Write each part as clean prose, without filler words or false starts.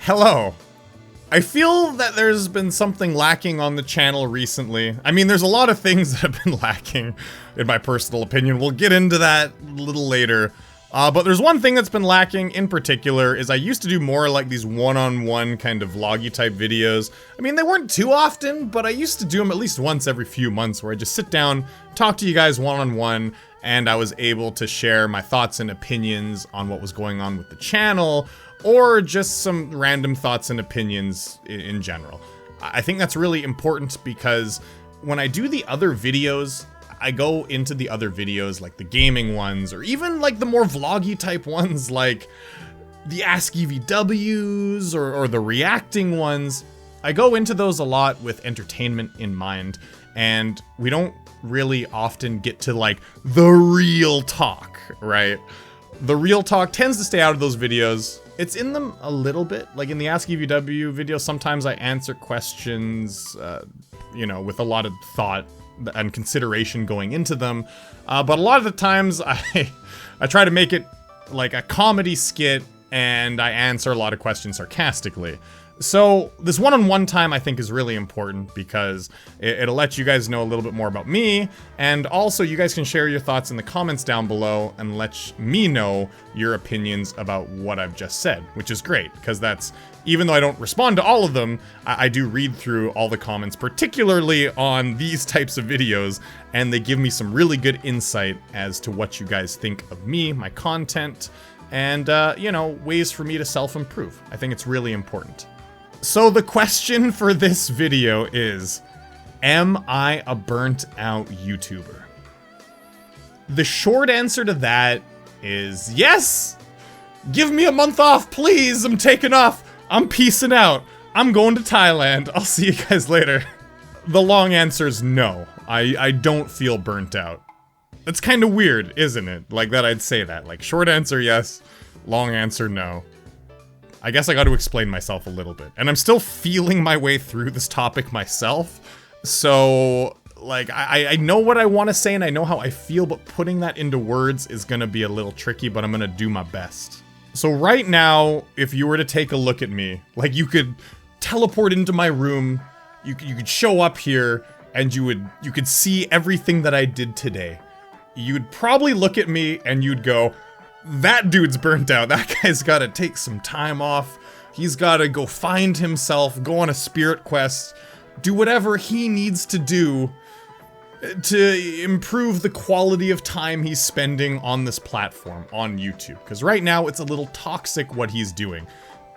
Hello. I feel that there's been something lacking on the channel recently. I mean, there's a lot of things that have been lacking, in my personal opinion. We'll get into that a little later. But there's one thing that's been lacking in particular is I used to do more like these one-on-one kind of vloggy type videos. I mean, they weren't too often, but I used to do them at least once every few months where I just sit down, talk to you guys one-on-one, and I was able to share my thoughts and opinions on what was going on with the channel, or just some random thoughts and opinions in general. I think that's really important because when I do the other videos, I go into the other videos, like the gaming ones, or even like the more vloggy type ones, like the Ask EVWs or the reacting ones. I go into those a lot with entertainment in mind, and we don't really often get to like the real talk, right? The real talk tends to stay out of those videos. It's in them a little bit, like in the Ask EVW video, sometimes I answer questions, you know, with a lot of thought and consideration going into them, but a lot of the times I try to make it like a comedy skit and I answer a lot of questions sarcastically. So this one-on-one time I think is really important because it'll let you guys know a little bit more about me, and also you guys can share your thoughts in the comments down below and let me know your opinions about what I've just said, which is great because that's, even though I don't respond to all of them, I do read through all the comments, particularly on these types of videos, and they give me some really good insight as to what you guys think of me, my content, and, you know, ways for me to self-improve. I think it's really important. So the question for this video is, am I a burnt out YouTuber? The short answer to that is yes! Give me a month off, please! I'm taking off! I'm peacing out! I'm going to Thailand! I'll see you guys later. The long answer is no. I don't feel burnt out. That's kind of weird, isn't it? Like that I'd say that. Like, short answer yes, long answer no. I guess I got to explain myself a little bit. And I'm still feeling my way through this topic myself. So, like, I know what I want to say and I know how I feel, but putting that into words is going to be a little tricky, but I'm going to do my best. So right now, if you were to take a look at me, like you could teleport into my room, you could show up here, and you could see everything that I did today. You'd probably look at me and you'd go, that dude's burnt out. That guy's gotta take some time off. He's gotta go find himself, go on a spirit quest, do whatever he needs to do to improve the quality of time he's spending on this platform, on YouTube. Because right now, it's a little toxic what he's doing.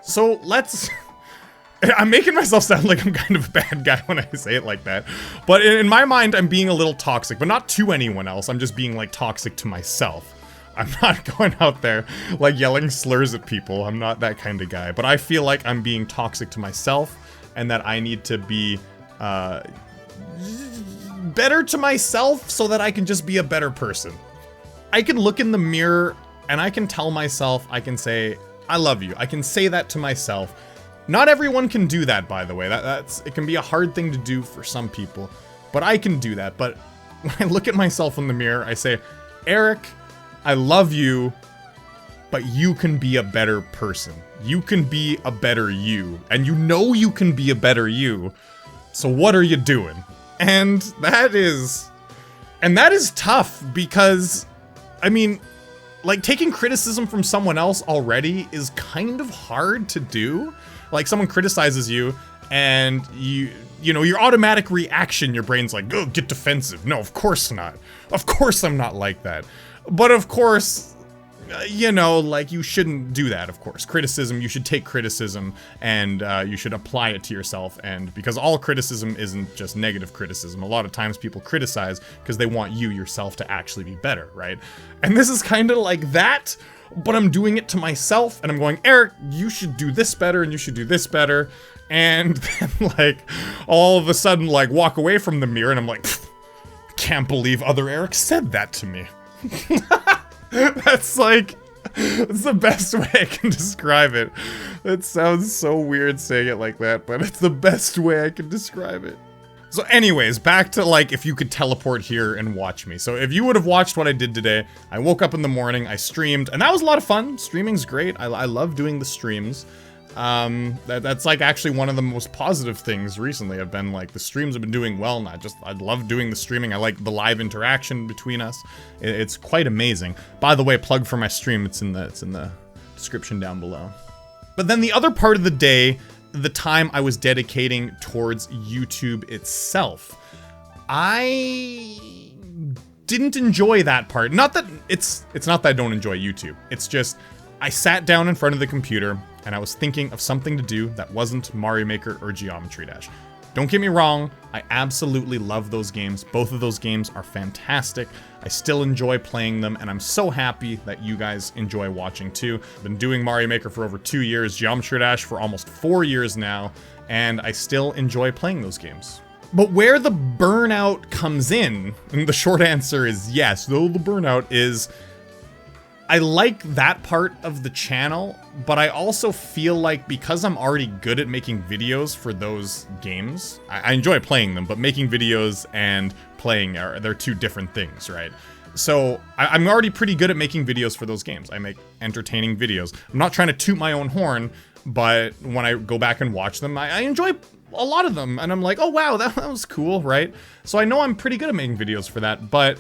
So let's... I'm making myself sound like I'm kind of a bad guy when I say it like that. But in my mind, I'm being a little toxic, but not to anyone else. I'm just being, like, toxic to myself. I'm not going out there, like, yelling slurs at people. I'm not that kind of guy. But I feel like I'm being toxic to myself, and that I need to be, better to myself so that I can just be a better person. I can look in the mirror, and I can tell myself, I can say, I love you. I can say that to myself. Not everyone can do that, by the way. It can be a hard thing to do for some people, but I can do that. But when I look at myself in the mirror, I say, Eric, I love you, but you can be a better person. You can be a better you. And you know you can be a better you. So what are you doing? And that is tough because, I mean, like, taking criticism from someone else already is kind of hard to do. Like, someone criticizes you and you know, your automatic reaction, your brain's like, oh, get defensive. No, of course not. Of course I'm not like that. But of course, you know, like, you shouldn't do that, of course. Criticism, you should take criticism and you should apply it to yourself. And because all criticism isn't just negative criticism. A lot of times people criticize because they want you yourself to actually be better, right? And this is kind of like that, but I'm doing it to myself and I'm going, Eric, you should do this better and you should do this better. And then, like, all of a sudden, like, walk away from the mirror and I'm like, can't believe other Eric said that to me. That's like, it's the best way I can describe it. It sounds so weird saying it like that, but it's the best way I can describe it. So anyways, back to, like, if you could teleport here and watch me. So if you would have watched what I did today, I woke up in the morning, I streamed, and that was a lot of fun. Streaming's great. I love doing the streams. That's like actually one of the most positive things recently. I've been like, the streams have been doing well, and I love doing the streaming. I like the live interaction between us. It's quite amazing. By the way, plug for my stream. It's in the description down below. But then the other part of the day, the time I was dedicating towards YouTube itself, I didn't enjoy that part. Not that it's not that I don't enjoy YouTube. It's just I sat down in front of the computer and I was thinking of something to do that wasn't Mario Maker or Geometry Dash. Don't get me wrong, I absolutely love those games. Both of those games are fantastic. I still enjoy playing them, and I'm so happy that you guys enjoy watching too. I've been doing Mario Maker for over 2 years, Geometry Dash for almost 4 years now, and I still enjoy playing those games. But where the burnout comes in, and the short answer is yes, though the burnout is, I like that part of the channel, but I also feel like because I'm already good at making videos for those games, I enjoy playing them, but making videos and playing they're two different things, right? So I'm already pretty good at making videos for those games. I make entertaining videos. I'm not trying to toot my own horn, but when I go back and watch them, I enjoy a lot of them, and I'm like, oh wow, that was cool, right? So I know I'm pretty good at making videos for that, but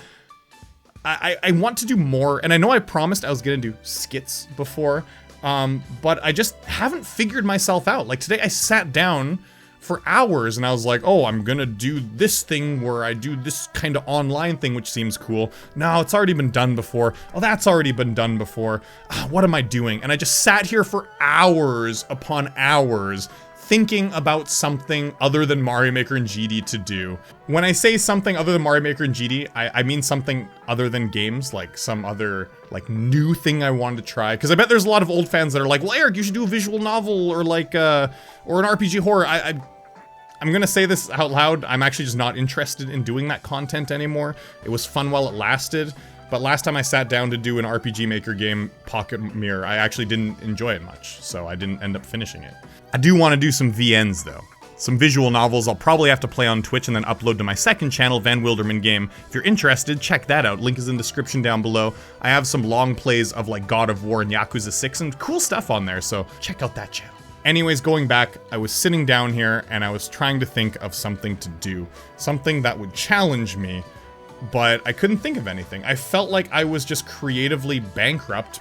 I want to do more, and I know I promised I was gonna do skits before, but I just haven't figured myself out. Like today I sat down for hours and I was like, oh, I'm gonna do this thing where I do this kind of online thing, which seems cool. No, it's already been done before. Oh, that's already been done before. What am I doing? And I just sat here for hours upon hours thinking about something other than Mario Maker and GD to do. When I say something other than Mario Maker and GD, I mean something other than games, like some other like new thing I wanted to try. Because I bet there's a lot of old fans that are like, well, Eric, you should do a visual novel or like or an RPG horror. I'm gonna say this out loud. I'm actually just not interested in doing that content anymore. It was fun while it lasted, but last time I sat down to do an RPG Maker game, Pocket Mirror, I actually didn't enjoy it much, so I didn't end up finishing it. I do want to do some VNs though. Some visual novels I'll probably have to play on Twitch and then upload to my second channel, Van Wilderman Game. If you're interested, check that out. Link is in the description down below. I have some long plays of like God of War and Yakuza 6 and cool stuff on there, so check out that channel. Anyways, going back, I was sitting down here and I was trying to think of something to do. Something that would challenge me, but I couldn't think of anything. I felt like I was just creatively bankrupt,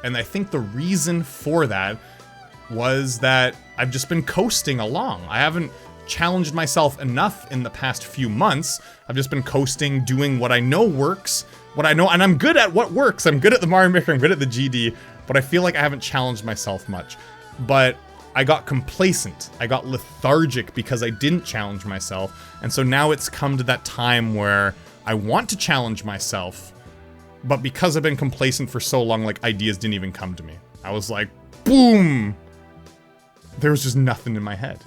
and I think the reason for that was that I've just been coasting along. I haven't challenged myself enough in the past few months. I've just been coasting, doing what I know works, what I know, and I'm good at what works. I'm good at the Mario Maker, I'm good at the GD, but I feel like I haven't challenged myself much. But I got complacent, I got lethargic because I didn't challenge myself, and so now it's come to that time where I want to challenge myself, but because I've been complacent for so long, like, ideas didn't even come to me. I was like, boom! There was just nothing in my head.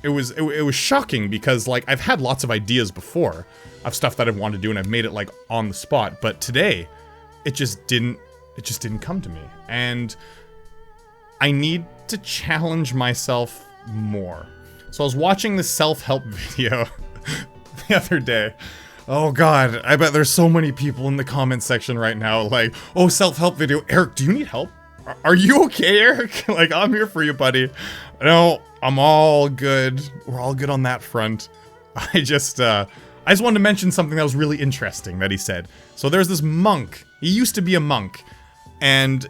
It was shocking because, like, I've had lots of ideas before of stuff that I've wanted to do and I've made it, like, on the spot, but today, it just didn't come to me. And I need to challenge myself more. So I was watching this self-help video the other day. Oh god, I bet there's so many people in the comment section right now like, oh, self-help video. Eric, do you need help? Are you okay, Eric? Like, I'm here for you, buddy. No, I'm all good. We're all good on that front. I just wanted to mention something that was really interesting that he said. So there's this monk. He used to be a monk. And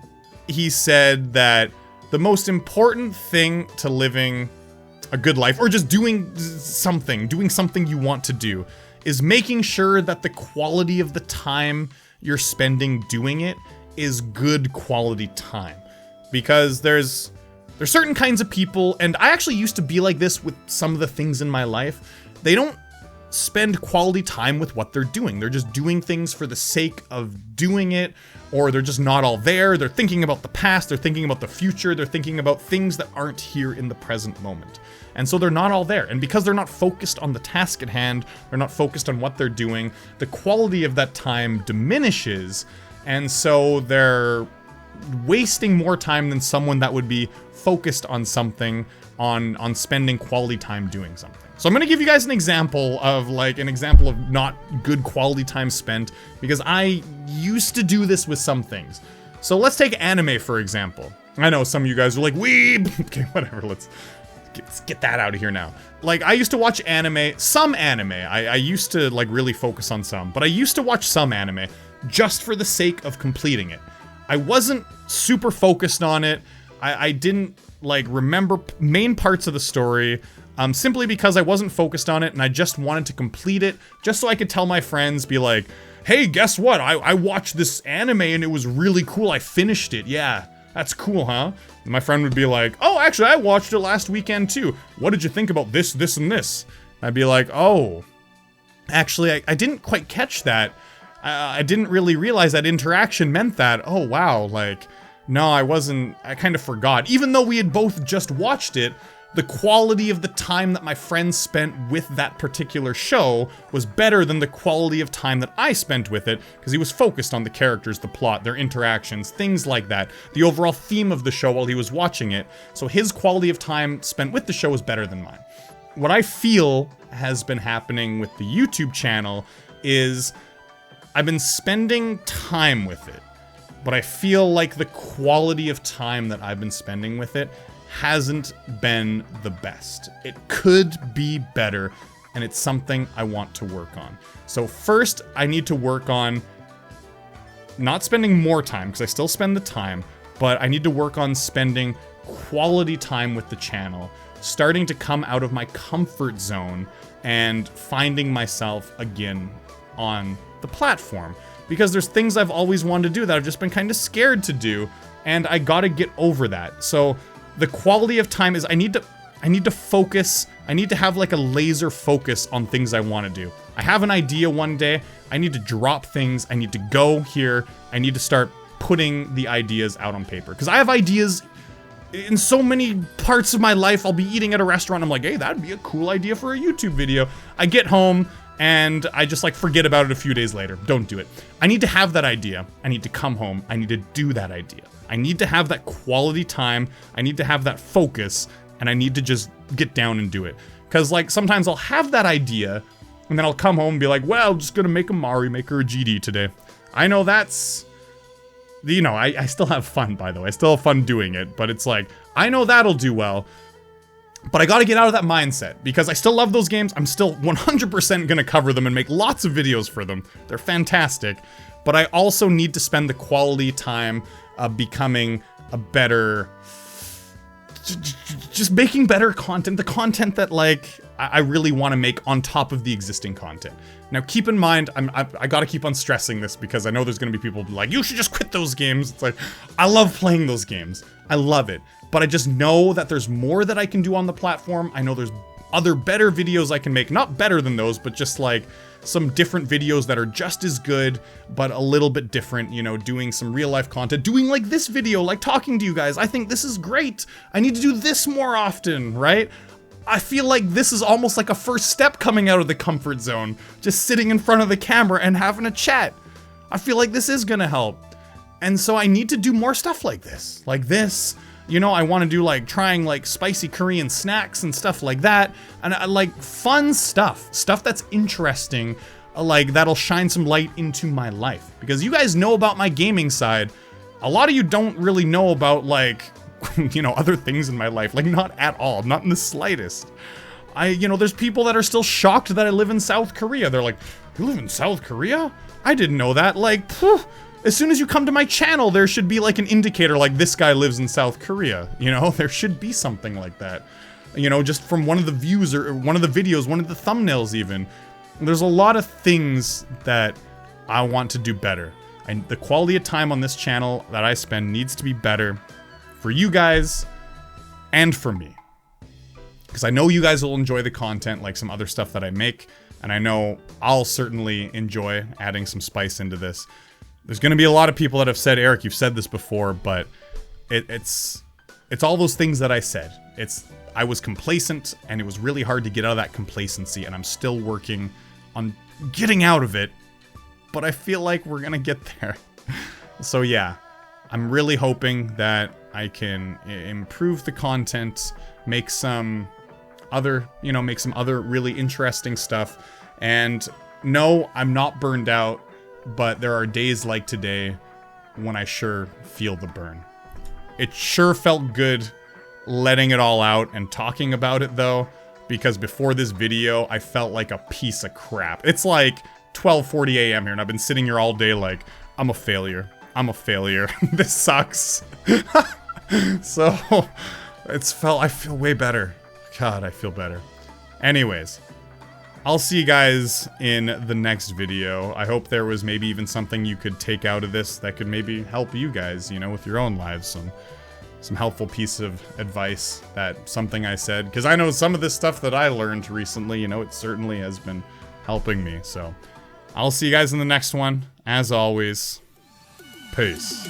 he said that the most important thing to living a good life, or just doing something you want to do, is making sure that the quality of the time you're spending doing it is good quality time. Because there's certain kinds of people, and I actually used to be like this with some of the things in my life. They don't spend quality time with what they're doing. They're just doing things for the sake of doing it, or they're just not all there. They're thinking about the past, they're thinking about the future, they're thinking about things that aren't here in the present moment. And so they're not all there. And because they're not focused on the task at hand, they're not focused on what they're doing, the quality of that time diminishes, and so they're wasting more time than someone that would be focused on something, on spending quality time doing something. So I'm gonna give you guys an example of not good quality time spent, because I used to do this with some things. So let's take anime, for example. I know some of you guys are like, weeb! Okay, whatever, let's get that out of here now. Like, I used to watch anime, some anime. I used to, like, really focus on some, but I used to watch some anime just for the sake of completing it. I wasn't super focused on it. I didn't, like, remember main parts of the story, simply because I wasn't focused on it, and I just wanted to complete it, just so I could tell my friends, be like, hey, guess what? I watched this anime and it was really cool. I finished it. Yeah, that's cool, huh? And my friend would be like, oh, actually, I watched it last weekend too. What did you think about this, this, and this? And I'd be like, oh, actually, I didn't quite catch that. I didn't really realize that interaction meant that. Oh, wow, like, no, I kind of forgot. Even though we had both just watched it, the quality of the time that my friends spent with that particular show was better than the quality of time that I spent with it, because he was focused on the characters, the plot, their interactions, things like that, the overall theme of the show while he was watching it, so his quality of time spent with the show was better than mine. What I feel has been happening with the YouTube channel is I've been spending time with it, but I feel like the quality of time that I've been spending with it hasn't been the best. It could be better, and it's something I want to work on. So first, I need to work on not spending more time, because I still spend the time, but I need to work on spending quality time with the channel, starting to come out of my comfort zone and finding myself again on the platform. Because there's things I've always wanted to do that I've just been kind of scared to do, and I gotta get over that. So the quality of time is I need to focus. I need to have like a laser focus on things I want to do. I have an idea one day. I need to drop things. I need to go here. I need to start putting the ideas out on paper. Because I have ideas in so many parts of my life. I'll be eating at a restaurant. I'm like, hey, that'd be a cool idea for a YouTube video. I get home and I just like forget about it a few days later. Don't do it. I need to have that idea. I need to come home. I need to do that idea. I need to have that quality time. I need to have that focus, and I need to just get down and do it. Because, like, sometimes I'll have that idea, and then I'll come home and be like, well, I'm just gonna make a Mario Maker or GD today. I know that's... You know, I still have fun, by the way. I still have fun doing it, but it's like, I know that'll do well, but I gotta get out of that mindset, because I still love those games. I'm still 100% gonna cover them and make lots of videos for them. They're fantastic. But I also need to spend the quality time becoming a better... Just making better content. The content that, like, I really want to make on top of the existing content. Now, keep in mind, I gotta keep on stressing this, because I know there's gonna be people like, you should just quit those games. It's like, I love playing those games. I love it. But I just know that there's more that I can do on the platform. I know there's other better videos I can make. Not better than those, but just like some different videos that are just as good, but a little bit different, you know, doing some real life content, doing like this video, like talking to you guys. I think this is great. I need to do this more often, right? I feel like this is almost like a first step coming out of the comfort zone, just sitting in front of the camera and having a chat. I feel like this is gonna help. And so I need to do more stuff like this. You know, I want to do like trying like spicy Korean snacks and stuff like that. And I like fun stuff that's interesting, like that'll shine some light into my life. Because you guys know about my gaming side. A lot of you don't really know about like, you know, other things in my life. Like not at all, not in the slightest. You know, there's people that are still shocked that I live in South Korea. They're like, you live in South Korea? I didn't know that. Like, phew. As soon as you come to my channel, there should be like an indicator like this guy lives in South Korea. You know, there should be something like that. You know, just from one of the views or one of the videos, one of the thumbnails even. There's a lot of things that I want to do better. And the quality of time on this channel that I spend needs to be better for you guys and for me. Because I know you guys will enjoy the content like some other stuff that I make. And I know I'll certainly enjoy adding some spice into this. There's going to be a lot of people that have said, Eric, you've said this before, but it's all those things that I said. I was complacent, and it was really hard to get out of that complacency, and I'm still working on getting out of it, but I feel like we're going to get there. So yeah, I'm really hoping that I can improve the content, make some other really interesting stuff, and no, I'm not burned out. But there are days like today when I sure feel the burn. It sure felt good letting it all out and talking about it though, because before this video, I felt like a piece of crap. It's like 12:40 a.m. here, and I've been sitting here all day like, I'm a failure. I'm a failure. This sucks. So, I feel way better. God, I feel better. Anyways, I'll see you guys in the next video. I hope there was maybe even something you could take out of this that could maybe help you guys, you know, with your own lives. Some helpful piece of advice, that something I said, because I know some of this stuff that I learned recently, you know, it certainly has been helping me. So I'll see you guys in the next one. As always, peace.